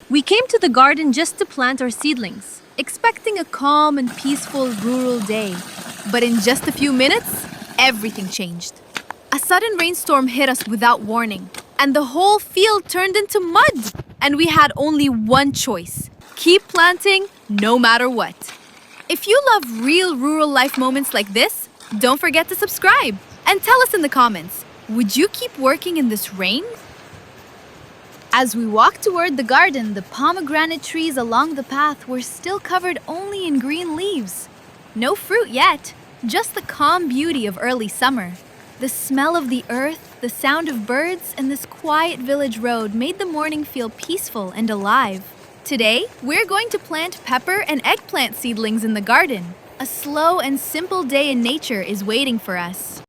We came to the garden just to plant our seedlings, expecting a calm and peaceful rural day. But in just a few minutes, everything changed. A sudden rainstorm hit us without warning, and the whole field turned into mud. And we had only one choice: keep planting no matter what. If you love real rural life moments like this, don't forget to subscribe and tell us in the comments, would you keep working in this rain? As we walked toward the garden, the pomegranate trees along the path were still covered only in green leaves. No fruit yet, just the calm beauty of early summer. The smell of the earth, the sound of birds, and this quiet village road made the morning feel peaceful and alive. Today, we're going to plant pepper and eggplant seedlings in the garden. A slow and simple day in nature is waiting for us.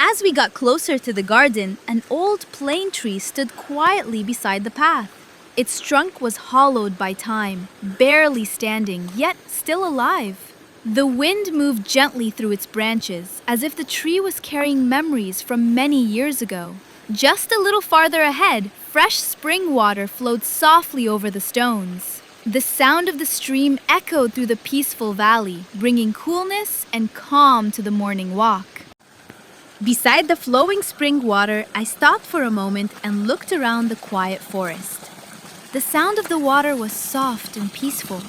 As we got closer to the garden, an old plane tree stood quietly beside the path. Its trunk was hollowed by time, barely standing, yet still alive. The wind moved gently through its branches, as if the tree was carrying memories from many years ago. Just a little farther ahead, fresh spring water flowed softly over the stones. The sound of the stream echoed through the peaceful valley, bringing coolness and calm to the morning walk. Beside the flowing spring water, I stopped for a moment and looked around the quiet forest. The sound of the water was soft and peaceful.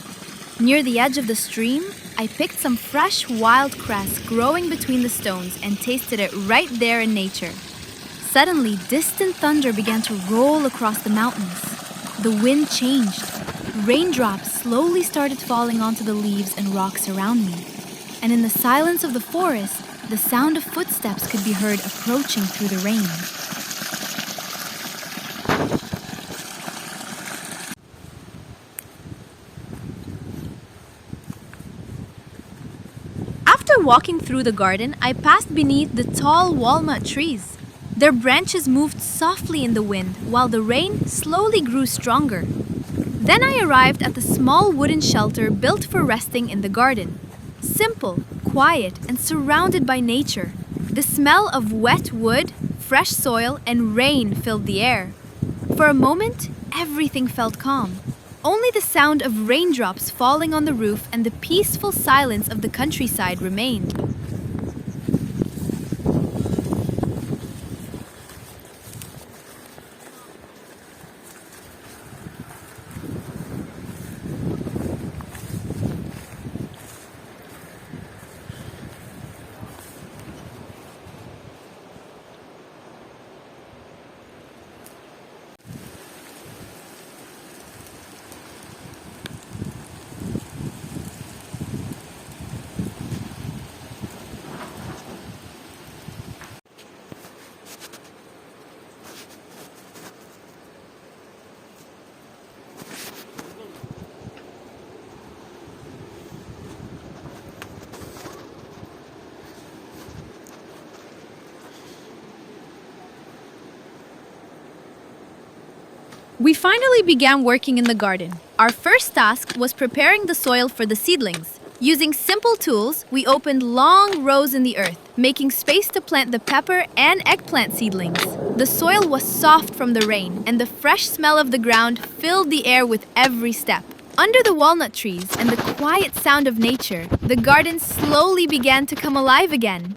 Near the edge of the stream, I picked some fresh wild cress growing between the stones and tasted it right there in nature. Suddenly, distant thunder began to roll across the mountains. The wind changed. Raindrops slowly started falling onto the leaves and rocks around me. And in the silence of the forest, the sound of footsteps could be heard approaching through the rain. After walking through the garden, I passed beneath the tall walnut trees. Their branches moved softly in the wind while the rain slowly grew stronger. Then I arrived at the small wooden shelter built for resting in the garden. Simple, quiet, and surrounded by nature. The smell of wet wood, fresh soil, and rain filled the air. For a moment, everything felt calm. Only the sound of raindrops falling on the roof and the peaceful silence of the countryside remained. We finally began working in the garden. Our first task was preparing the soil for the seedlings. Using simple tools, we opened long rows in the earth, making space to plant the pepper and eggplant seedlings. The soil was soft from the rain, and the fresh smell of the ground filled the air with every step. Under the walnut trees and the quiet sound of nature, the garden slowly began to come alive again.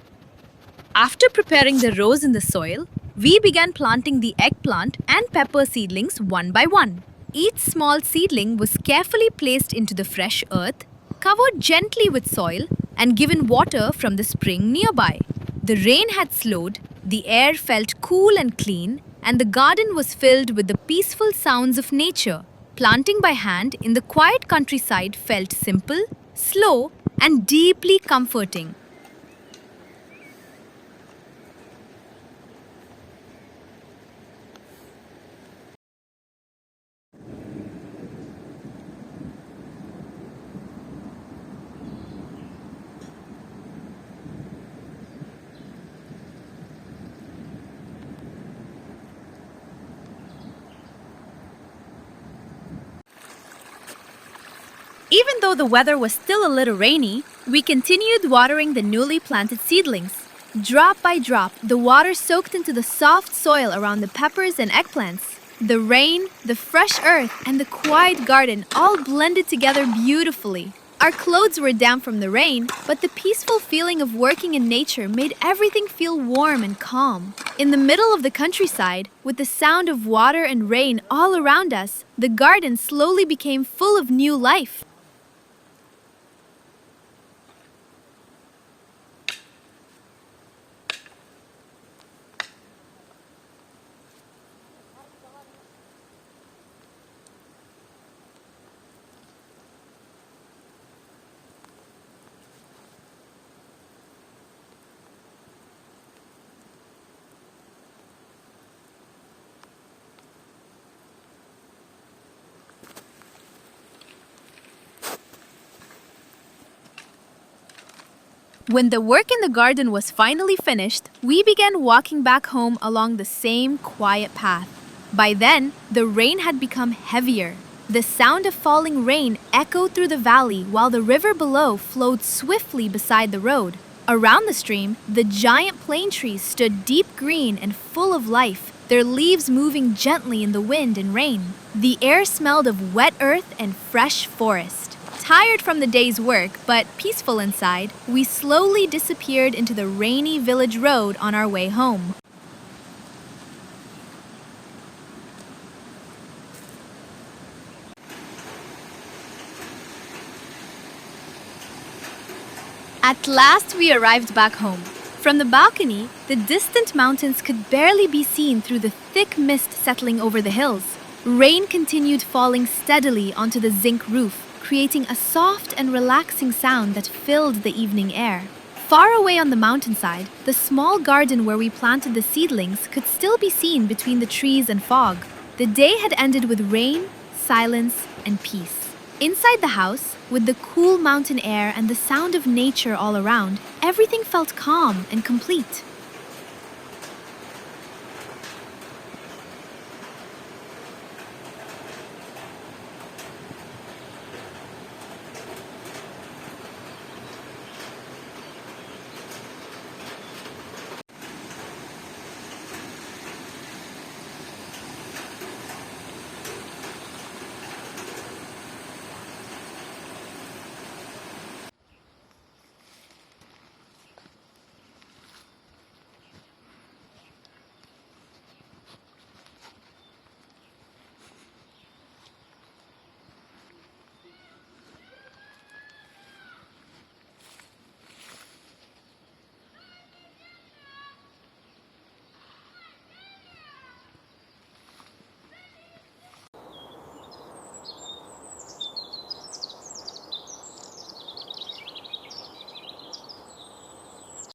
After preparing the rows in the soil, we began planting the eggplant and pepper seedlings one by one. Each small seedling was carefully placed into the fresh earth, covered gently with soil, and given water from the spring nearby. The rain had slowed, the air felt cool and clean, and the garden was filled with the peaceful sounds of nature. Planting by hand in the quiet countryside felt simple, slow, and deeply comforting. though the weather was still a little rainy, we continued watering the newly planted seedlings. Drop by drop, the water soaked into the soft soil around the peppers and eggplants. The rain, the fresh earth, and the quiet garden all blended together beautifully. Our clothes were damp from the rain, but the peaceful feeling of working in nature made everything feel warm and calm. In the middle of the countryside, with the sound of water and rain all around us, the garden slowly became full of new life. When the work in the garden was finally finished, we began walking back home along the same quiet path. By then, the rain had become heavier. The sound of falling rain echoed through the valley while the river below flowed swiftly beside the road. Around the stream, the giant plane trees stood deep green and full of life, their leaves moving gently in the wind and rain. The air smelled of wet earth and fresh forest. Tired from the day's work, but peaceful inside, we slowly disappeared into the rainy village road on our way home. At last we arrived back home. From the balcony, the distant mountains could barely be seen through the thick mist settling over the hills. Rain continued falling steadily onto the zinc roof, creating a soft and relaxing sound that filled the evening air. Far away on the mountainside, the small garden where we planted the seedlings could still be seen between the trees and fog. The day had ended with rain, silence, and peace. Inside the house, with the cool mountain air and the sound of nature all around, everything felt calm and complete.